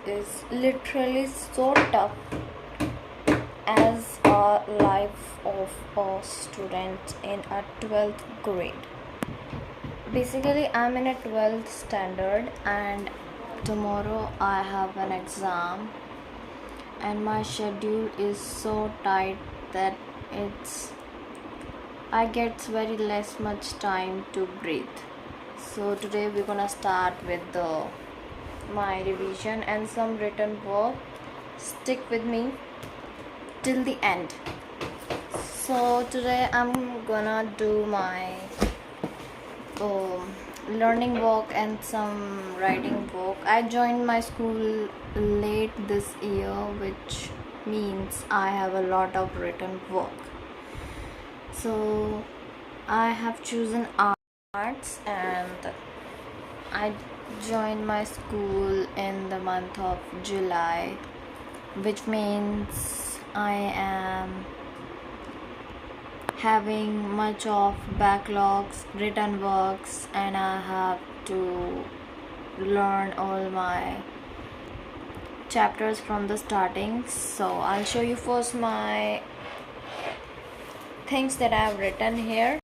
is literally so tough as a life of a student in a 12th grade. Basically, I'm in a 12th standard and tomorrow I have an exam, and my schedule is so tight that I get very less much time to breathe. So today we're gonna start with my revision and some written work. Stick with me till the end. So today I'm gonna do my learning work and some writing work. I joined my school late this year, which means I have a lot of written work. So I have chosen arts and I joined my school in the month of July, which means I am having much of backlogs, written works, and I have to learn all my chapters from the starting. So I'll show you first my things that I have written here.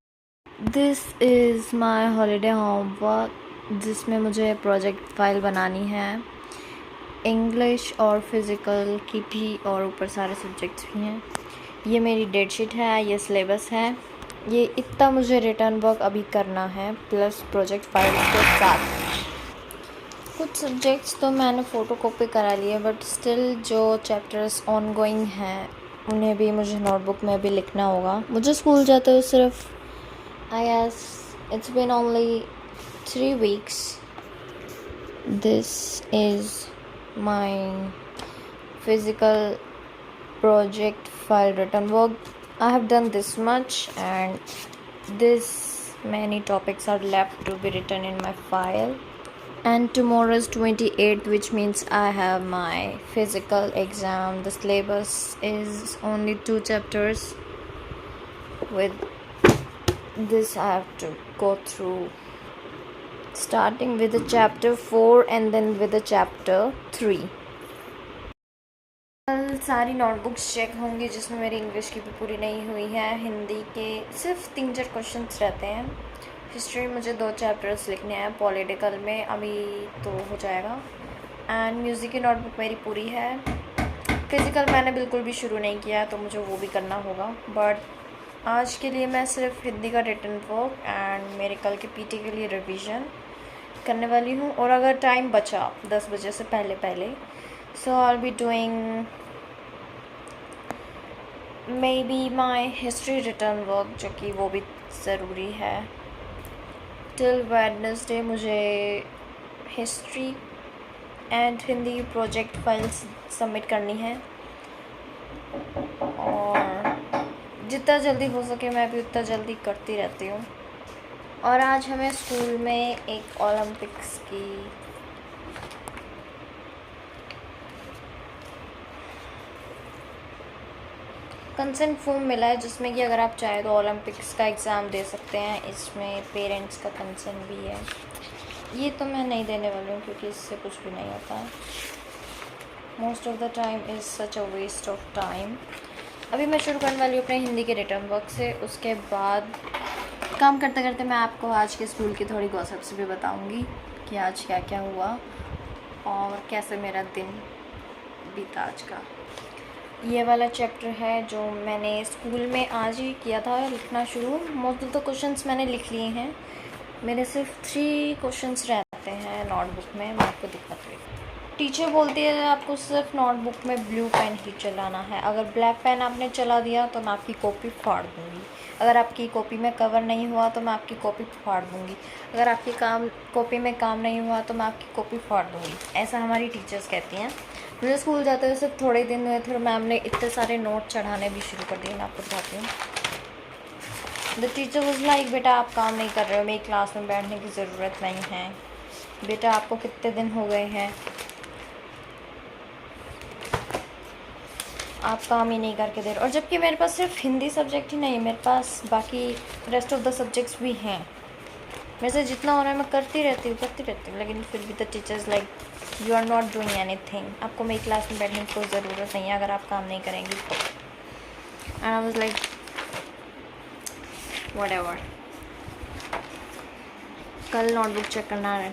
This is my holiday homework, जिसमें मुझे project file बनानी है, English और physical की भी, और ऊपर सारे सब्जेक्ट्स भी हैं. ये मेरी डेट शीट है, ये सिलेबस है, ये इतना मुझे रिटर्न वर्क अभी करना है प्लस प्रोजेक्ट फाइल के साथ. कुछ सब्जेक्ट्स तो मैंने फ़ोटो कॉपी करा लिए, बट स्टिल जो चैप्टर्स ऑन गोइंग हैं उन्हें भी मुझे नोटबुक में भी लिखना होगा. मुझे स्कूल जाते हुए सिर्फ I guess it's been only 3 weeks. This is my physical project file written work. I have done this much and this many topics are left to be written in my file. And tomorrow is 28th, which means I have my physical exam. The syllabus is only 2 chapters. With this I have to go through, starting with the chapter 4 and then with the chapter 3. कल सारी notebooks check होंगी जिसमें मेरी English की भी पूरी नहीं हुई है. हिंदी के सिर्फ 3-4 क्वेश्चंस रहते हैं. हिस्ट्री मुझे 2 चैप्टर्स लिखने हैं, पॉलिटिकल में अभी तो हो जाएगा. एंड म्यूज़िक की नोटबुक मेरी पूरी है. फिज़िकल मैंने बिल्कुल भी शुरू नहीं किया है, तो मुझे वो भी करना होगा. बट आज के लिए मैं सिर्फ हिंदी का रिटन वर्क एंड मेरे कल के पीटी के लिए रिवीजन करने वाली हूँ. और अगर टाइम बचा 10 बजे से पहले so I be doing maybe my history return work, जो कि वो भी ज़रूरी है. टिल वेडनेसडे मुझे history and Hindi project files submit करनी है, और जितना जल्दी हो सके मैं भी उतना जल्दी करती रहती हूँ. और आज हमें स्कूल में एक ओलंपिक्स की कंसेंट फॉर्म मिला है, जिसमें कि अगर आप चाहें तो ओलंपिक्स का एग्ज़ाम दे सकते हैं. इसमें पेरेंट्स का कंसेंट भी है. ये तो मैं नहीं देने वाली हूँ क्योंकि इससे कुछ भी नहीं होता है. Most of the time is such a waste of time. अभी मैं शुरू करने वाली हूँ अपने हिंदी के रिटर्न वर्क से. उसके बाद काम करते करते मैं आपको आज के स्कूल की थोड़ी गॉसिप्स भी बताऊँगी कि आज क्या क्या हुआ और कैसे मेरा दिन बीता आज का. ये वाला चैप्टर है जो मैंने स्कूल में आज ही किया था लिखना शुरू. मोस्ट ऑफ द क्वेश्चंस मैंने लिख लिए हैं. मेरे सिर्फ 3 क्वेश्चंस रहते हैं नोटबुक में. मैं आपको दिखाती हूँ. टीचर बोलती है आपको सिर्फ नोटबुक में ब्लू पेन ही चलाना है. अगर ब्लैक पेन आपने चला दिया तो मैं आपकी कॉपी फाड़ दूँगी. अगर आपकी कॉपी में कवर नहीं हुआ तो मैं आपकी कॉपी फाड़ दूँगी. अगर आपकी कॉपी में काम नहीं हुआ तो मैं आपकी कॉपी फाड़ दूँगी. ऐसा हमारी टीचर्स कहती हैं. मुझे स्कूल जाते हुए सिर्फ थोड़े दिन हुए थे, मैम ने इतने सारे नोट चढ़ाने भी शुरू कर दिए. मैं आपको बताती हूँ. द टीचर वाज लाइक, बेटा आप काम नहीं कर रहे हो, मेरी क्लास में बैठने की ज़रूरत नहीं है. बेटा आपको कितने दिन हो गए हैं, आप काम ही नहीं करके दे रहे. और जबकि मेरे पास सिर्फ हिंदी सब्जेक्ट ही नहीं, मेरे पास बाकी रेस्ट ऑफ द सब्जेक्ट्स भी हैं. मेरे से जितना हो रहा है मैं करती रहती हूँ, लेकिन फिर भी the teachers like you are not doing anything, आपको मेरी क्लास में बैठने की कोई ज़रूरत नहीं है अगर आप काम नहीं करेंगी तो। And I was like whatever. कल नोटबुक चेक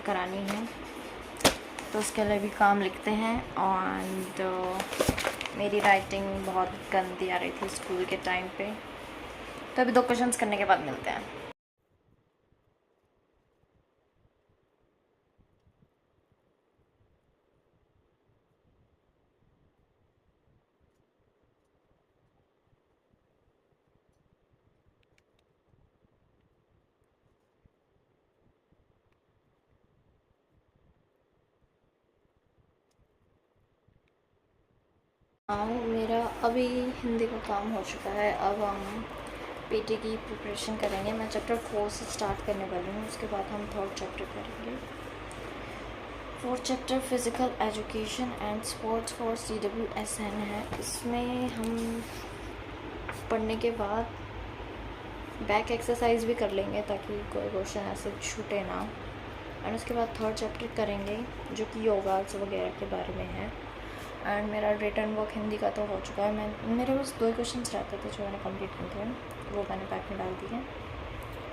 करानी है, तो उसके लिए भी काम लिखते हैं। और मेरी राइटिंग बहुत गंदी आ रही थी स्कूल के टाइम पे, तो अभी 2 क्वेश्चंस करने के बाद मिलते हैं। हाँ, मेरा अभी हिंदी का काम हो चुका है। अब हम पीटी की प्रिपरेशन करेंगे। मैं चैप्टर 4 से स्टार्ट करने वाली हूँ, उसके बाद हम 3rd चैप्टर करेंगे। 4th chapter physical education and sports for CWSN है। इसमें हम पढ़ने के बाद बैक एक्सरसाइज भी कर लेंगे ताकि कोई क्वेश्चन ऐसे छूटे ना। एंड उसके बाद 3rd चैप्टर करेंगे जो कि योगास वगैरह के बारे में है। एंड मेरा रिटर्न वर्क हिंदी का तो हो चुका है। मेरे पास 2 क्वेश्चंस रहते थे जो मैंने कंप्लीट किए थे, वो मैंने बैक में डाल दिए।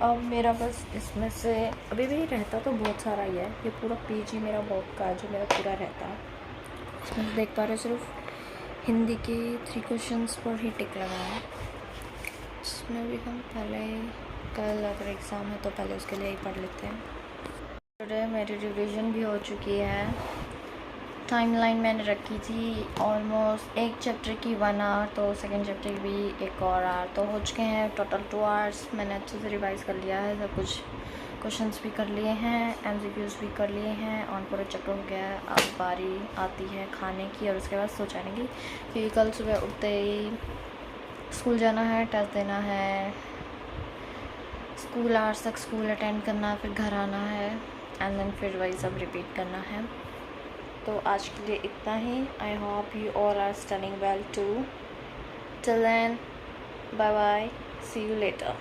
अब मेरा बस इसमें से अभी भी रहता तो बहुत सारा ही है। ये पूरा पेज ही मेरा वर्क का जो मेरा पूरा रहता है, इसमें देख पा रहे सिर्फ हिंदी के 3 क्वेश्चंस पर ही टिक लगा है। इसमें भी हम पहले कल अगर एग्ज़ाम है तो पहले उसके लिए ही पढ़ लेते हैं। टुडे मेरी रिवीजन भी हो चुकी है। टाइमलाइन मैंने रखी थी ऑलमोस्ट एक चैप्टर की 1 आवर, तो सेकंड चैप्टर की भी 1 और आवर, तो हो चुके हैं टोटल 2 आवर्स। मैंने अच्छे से रिवाइज़ कर लिया है, सब कुछ क्वेश्चंस भी कर लिए हैं, MCQs भी कर लिए हैं और पूरा चैप्टर हो गया है। अब बारी आती है खाने की और उसके बाद सो जाने की, क्योंकि कल सुबह उठते ही स्कूल जाना है, टेस्ट देना है, स्कूल आवर्स तक स्कूल अटेंड करना, फिर घर आना है एंड देन फिर वही सब रिपीट करना है। तो आज के लिए इतना ही। I hope you all are studying well too. Till then, bye bye, see you letter.